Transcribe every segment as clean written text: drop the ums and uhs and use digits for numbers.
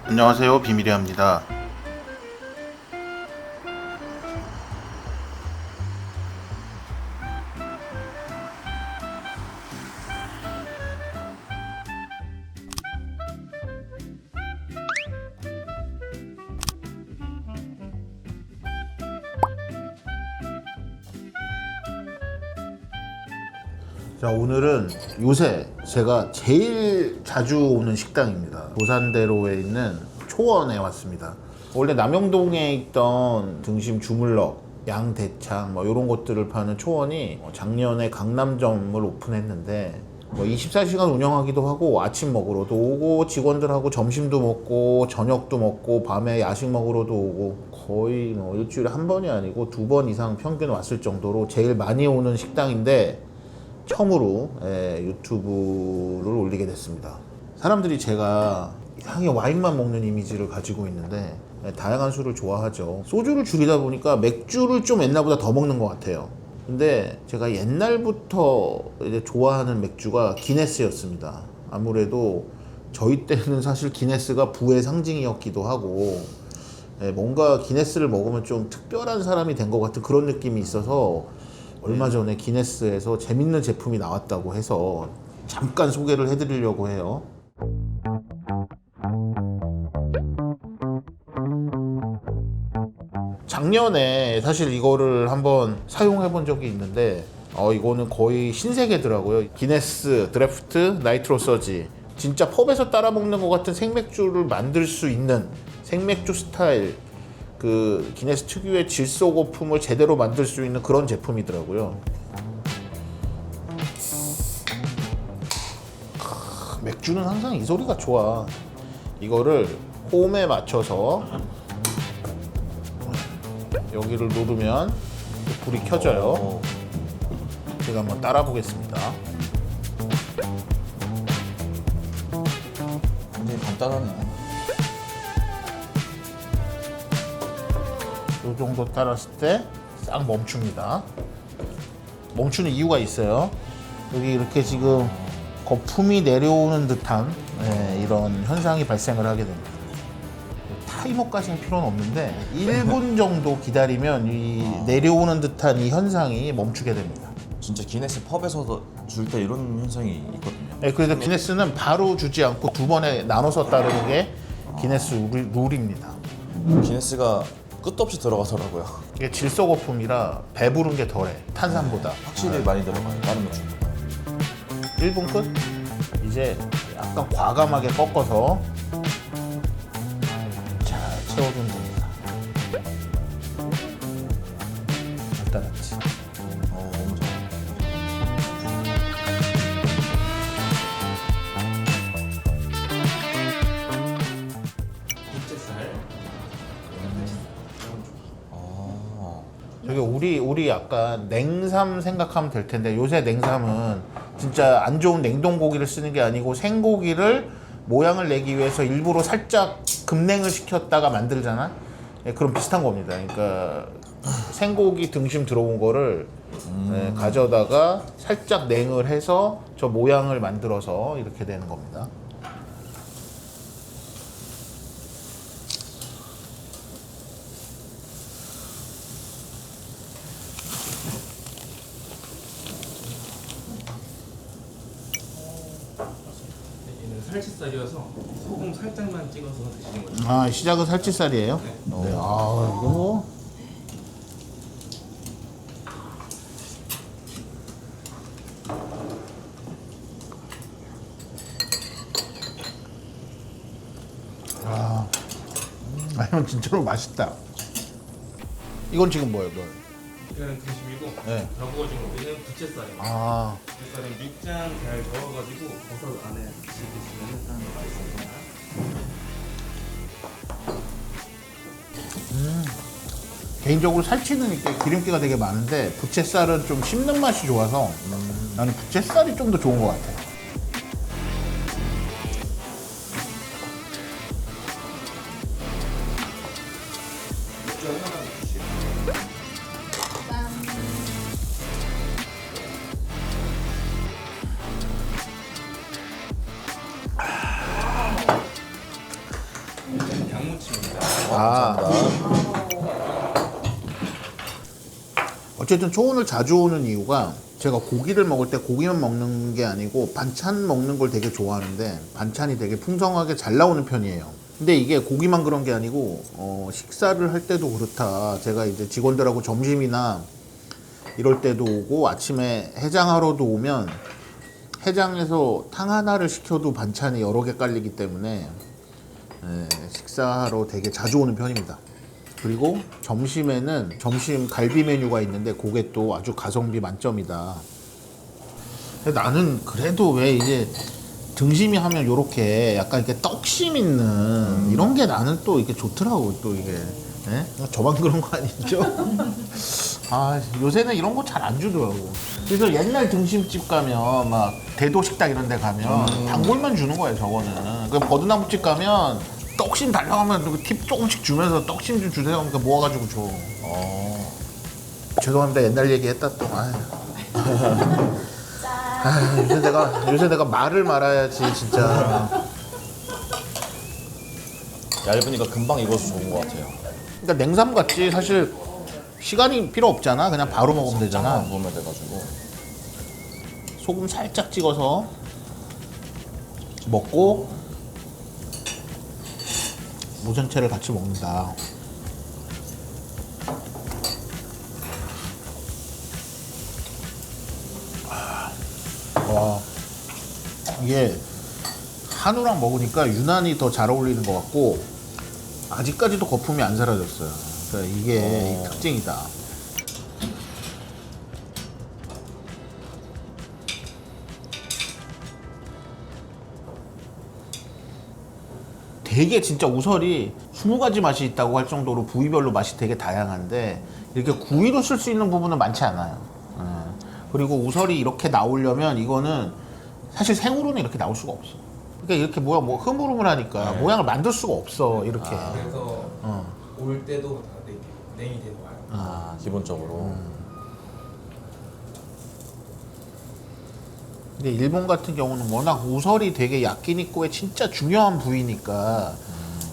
안녕하세요, 비밀이합니다. 자, 오늘은 요새 제가 제일 자주 오는 식당입니다. 도산대로에 있는 초원에 왔습니다. 원래 남영동에 있던 등심 주물럭, 양대창 뭐 이런 것들을 파는 초원이 작년에 강남점을 오픈했는데 24시간 운영하기도 하고 아침 먹으러도 오고 직원들하고 점심도 먹고 저녁도 먹고 밤에 야식 먹으러도 오고 거의 일주일에 한 번이 아니고 2번 이상 평균 왔을 정도로 제일 많이 오는 식당인데 처음으로 유튜브를 올리게 됐습니다. 사람들이 제가 이상하게 와인만 먹는 이미지를 가지고 있는데 다양한 술을 좋아하죠. 소주를 줄이다 보니까 맥주를 좀 옛날보다 더 먹는 것 같아요. 근데 제가 옛날부터 이제 좋아하는 맥주가 기네스였습니다. 아무래도 저희 때는 사실 기네스가 부의 상징이었기도 하고 뭔가 기네스를 먹으면 좀 특별한 사람이 된 것 같은 그런 느낌이 있어서 얼마 전에 기네스에서 재밌는 제품이 나왔다고 해서 잠깐 소개를 해드리려고 해요. 작년에 사실 이거를 한번 사용해 본 적이 있는데 이거는 거의 신세계더라고요. 기네스 드래프트 나이트로 서지. 진짜 펍에서 따라 먹는 것 같은 생맥주를 만들 수 있는 생맥주 스타일, 그 기네스 특유의 질소 거품을 제대로 만들 수 있는 그런 제품이더라고요. 맥주는 항상 이 소리가 좋아. 이거를 홈에 맞춰서 여기를 누르면 불이 켜져요. 제가 한번 따라 보겠습니다. 굉장히 간단하네요. 이 정도 따랐을 때 싹 멈춥니다. 멈추는 이유가 있어요. 여기 이렇게 지금 거품이 내려오는 듯한 이런 현상이 발생을 하게 됩니다. 타이머까지는 필요는 없는데 1분 정도 기다리면 이 내려오는 듯한 이 현상이 멈추게 됩니다. 진짜 기네스 펍에서도 줄 때 이런 현상이 있거든요. 네, 그래서 기네스는 바로 주지 않고 2번에 나눠서 따르는 게 기네스 룰입니다. 기네스가 끝도 없이 들어가더라고요. 이게 질소 거품이라 배부른 게 덜해, 탄산보다. 확실히 많이 들어가요. 다른 맥주. 1분 끝? 이제 약간 과감하게 꺾어서 잘 채워주면 됩니다. 간단하지. 너무 좋아. 저기 우리 약간 냉삼 생각하면 될 텐데 요새 냉삼은 진짜 안 좋은 냉동 고기를 쓰는 게 아니고 생고기를 모양을 내기 위해서 일부러 살짝 급냉을 시켰다가 만들잖아. 그럼 비슷한 겁니다. 그러니까 생고기 등심 들어온 거를 가져다가 살짝 냉을 해서 저 모양을 만들어서 이렇게 되는 겁니다. 얘는 살치살이어서 소금 살짝만 찍어서 드시는 거죠. 아, 시작은 살치살이에요? 네. 아, 이거 뭐. 이건 진짜로 맛있다. 이건 지금 뭐예요, 뭐? 이거는 등심이고 네. 더 구워진 고기는 부채살입니다. 아, 부채살은 육장 잘 저어가지고 버섯 안에 같이 드시면 딱 맛있습니다. 개인적으로 살치는 이렇게 기름기가 되게 많은데 부채살은 좀 씹는 맛이 좋아서 나는 부채살이 좀 더 좋은 것 같아. 어쨌든 초원을 자주 오는 이유가 제가 고기를 먹을 때 고기만 먹는 게 아니고 반찬 먹는 걸 되게 좋아하는데 반찬이 되게 풍성하게 잘 나오는 편이에요. 근데 이게 고기만 그런 게 아니고 식사를 할 때도 그렇다. 제가 이제 직원들하고 점심이나 이럴 때도 오고 아침에 해장하러도 오면 해장에서 탕 하나를 시켜도 반찬이 여러 개 깔리기 때문에 식사하러 되게 자주 오는 편입니다. 그리고 점심에는 점심 갈비 메뉴가 있는데 그게 또 아주 가성비 만점이다. 근데 나는 그래도 왜 이제 등심이 하면 요렇게 약간 이렇게 떡심 있는 이런 게 나는 또 이게 좋더라고. 또 이게 저만 그런 거 아니죠? 아 요새는 이런 거 잘 안 주더라고. 그래서 옛날 등심집 가면 막 대도식당 이런 데 가면 단골만 주는 거예요. 저거는 그 버드나무집 가면 떡심 달라고 하면 팁 조금씩 주면서 떡심 좀 주세요. 그러니까 모아가지고 줘. 죄송합니다. 옛날 얘기했다 또. 요새 내가 말을 말아야지 진짜. 얇으니까 금방 익어서 좋은 것 같아요. 그러니까 냉삼 같지 사실 시간이 필요 없잖아. 그냥 바로 먹으면 되잖아. 안 보면 돼가지고. 소금 살짝 찍어서 먹고 무 전체를 같이 먹는다. 와 이게 한우랑 먹으니까 유난히 더 잘 어울리는 것 같고 아직까지도 거품이 안 사라졌어요. 그러니까 이게 이 특징이다. 되게 진짜 우설이 20가지 맛이 있다고 할 정도로 부위별로 맛이 되게 다양한데 이렇게 구이로 쓸 수 있는 부분은 많지 않아요. 그리고 우설이 이렇게 나오려면 이거는 사실 생으로는 이렇게 나올 수가 없어. 그러니까 이렇게 뭐 흐물흐물하니까 모양을 만들 수가 없어. 이렇게. 그래서 올 때도 다 냉이 되고 와요. 기본적으로. 근데 일본 같은 경우는 워낙 우설이 되게 야끼니쿠의 진짜 중요한 부위니까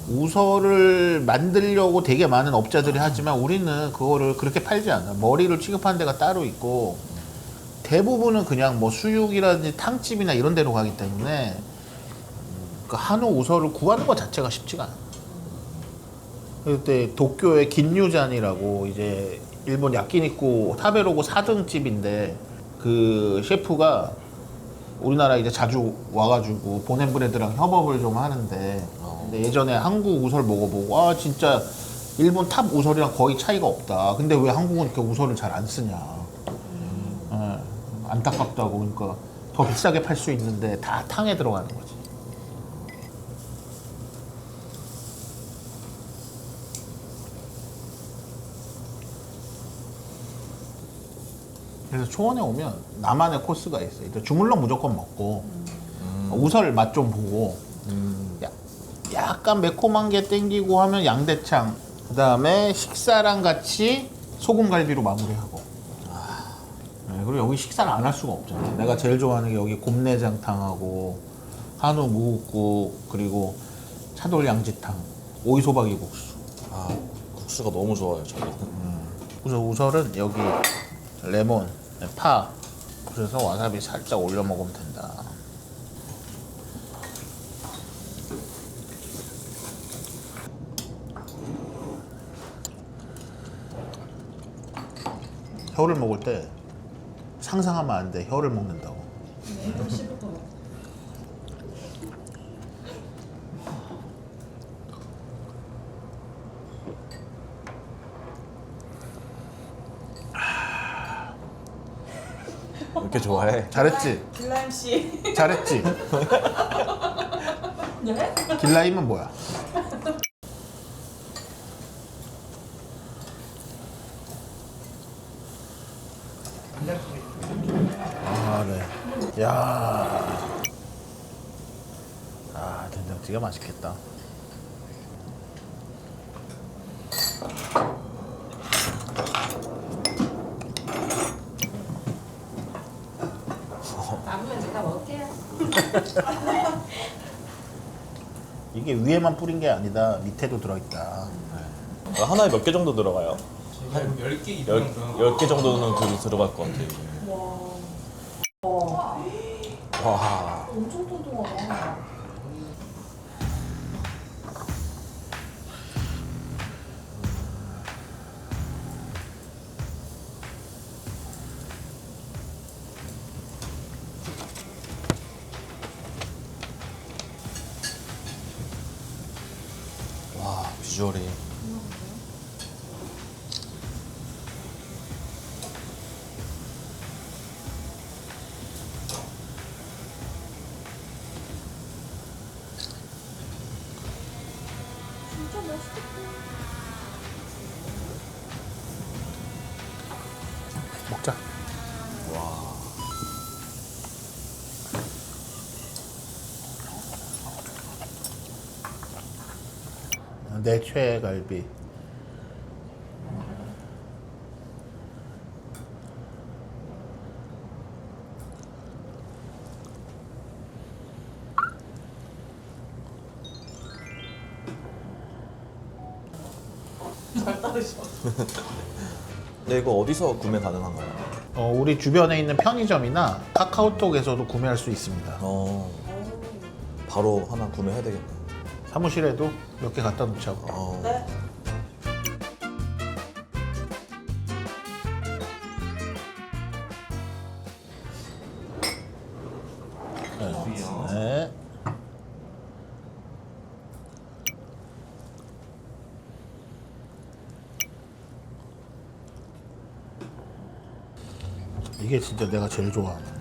우설을 만들려고 되게 많은 업자들이 하지만 우리는 그거를 그렇게 팔지 않아. 머리를 취급하는 데가 따로 있고 대부분은 그냥 뭐 수육이라든지 탕집이나 이런 데로 가기 때문에 그 한우 우설을 구하는 것 자체가 쉽지가 않아. 그때 도쿄의 긴유잔이라고 이제 일본 야끼니쿠 타베로고 4등 집인데 그 셰프가 우리나라 이제 자주 와가지고 보냄 브레드랑 협업을 좀 하는데 근데 예전에 한국 우설 먹어보고 진짜 일본 탑 우설이랑 거의 차이가 없다. 근데 왜 한국은 이렇게 우설을 잘 안 쓰냐. 안타깝다고. 그러니까 더 비싸게 팔 수 있는데 다 탕에 들어가는 거지. 그래서 초원에 오면 나만의 코스가 있어요. 일단 주물럭 무조건 먹고 우설 맛 좀 보고 약간 매콤한 게 땡기고 하면 양대창, 그 다음에 식사랑 같이 소금갈비로 마무리하고. 그리고 여기 식사를 안 할 수가 없잖아. 내가 제일 좋아하는 게 여기 곰내장탕하고 한우 무국국 그리고 차돌 양지탕, 오이소박이 국수. 국수가 너무 좋아요, 저는. 그래서 우설은 여기 레몬, 파, 그래서 와사비 살짝 올려 먹으면 된다. 혀를 먹을 때 상상하면 안 돼. 혀를 먹는다고. 왜 이렇게 좋아해? 잘했지? 길라임 씨. 잘했지? 네? 길라임은 뭐야? 네. 야. 된장찌개 맛있겠다. 남으면 제가 먹을게요. 이게 위에만 뿌린 게 아니다. 밑에도 들어있다. 하나에 몇 개 정도 들어가요? 한 10개 이상 10개 정도는 들어갈 것 같아요. 와. 엄청 뚱뚱하다. 와, 비주얼이. 진짜 맛있겠다. 먹자. 내 최애 갈비. 잘 따르셔. 근데 이거 어디서 구매 가능한가요? 우리 주변에 있는 편의점이나 카카오톡에서도 구매할 수 있습니다. 바로 하나 구매해야 되겠네. 사무실에도 몇 개 갖다 놓자고. 네. 네. 이게 진짜 내가 제일 좋아하는.